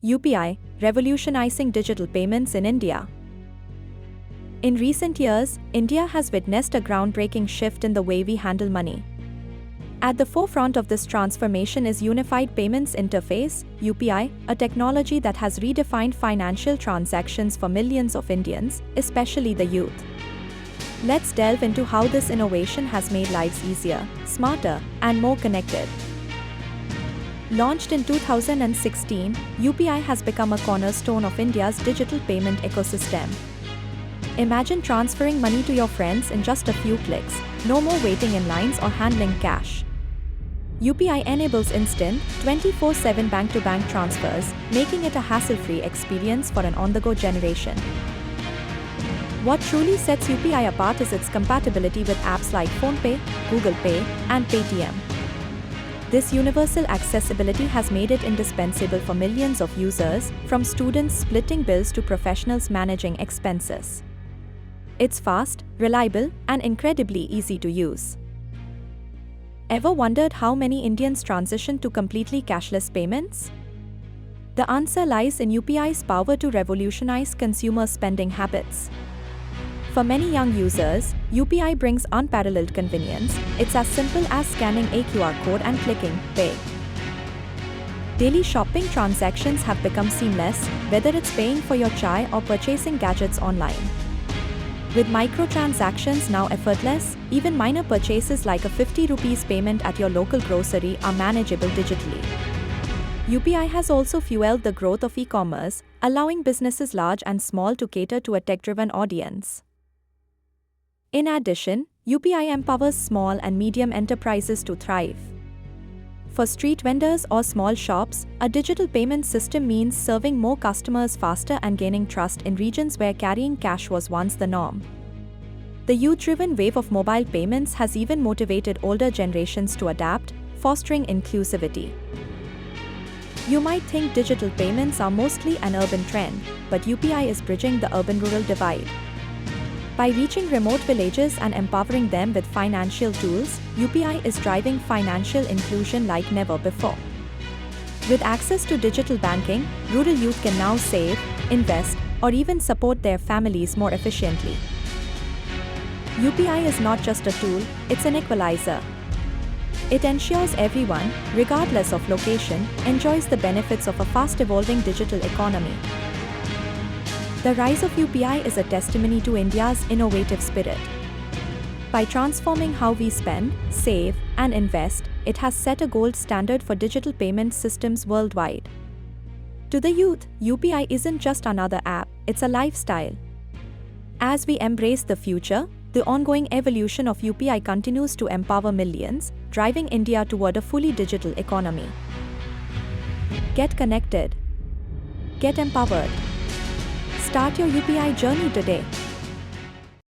UPI, revolutionizing digital payments in India. In recent years, India has witnessed a groundbreaking shift in the way we handle money. At the forefront of this transformation is Unified Payments Interface, UPI, a technology that has redefined financial transactions for millions of Indians, especially the youth. Let's delve into how this innovation has made lives easier, smarter, and more connected. Launched in 2016, UPI has become a cornerstone of India's digital payment ecosystem. Imagine transferring money to your friends in just a few clicks, no more waiting in lines or handling cash. UPI enables instant, 24/7 bank-to-bank transfers, making it a hassle-free experience for an on-the-go generation. What truly sets UPI apart is its compatibility with apps like PhonePe, Google Pay, and Paytm. This universal accessibility has made it indispensable for millions of users, from students splitting bills to professionals managing expenses. It's fast, reliable, and incredibly easy to use. Ever wondered how many Indians transition to completely cashless payments? The answer lies in UPI's power to revolutionize consumer spending habits. For many young users, UPI brings unparalleled convenience. It's as simple as scanning a QR code and clicking Pay. Daily shopping transactions have become seamless, whether it's paying for your chai or purchasing gadgets online. With microtransactions now effortless, even minor purchases like a 50 rupees payment at your local grocery are manageable digitally. UPI has also fueled the growth of e-commerce, allowing businesses large and small to cater to a tech-driven audience. In addition, UPI empowers small and medium enterprises to thrive. For street vendors or small shops, a digital payment system means serving more customers faster and gaining trust in regions where carrying cash was once the norm. The youth-driven wave of mobile payments has even motivated older generations to adapt, fostering inclusivity. You might think digital payments are mostly an urban trend, but UPI is bridging the urban-rural divide. By reaching remote villages and empowering them with financial tools, UPI is driving financial inclusion like never before. With access to digital banking, rural youth can now save, invest, or even support their families more efficiently. UPI is not just a tool, it's an equalizer. It ensures everyone, regardless of location, enjoys the benefits of a fast-evolving digital economy. The rise of UPI is a testimony to India's innovative spirit. By transforming how we spend, save, and invest, it has set a gold standard for digital payment systems worldwide. To the youth, UPI isn't just another app, it's a lifestyle. As we embrace the future, the ongoing evolution of UPI continues to empower millions, driving India toward a fully digital economy. Get connected. Get empowered. Start your UPI journey today.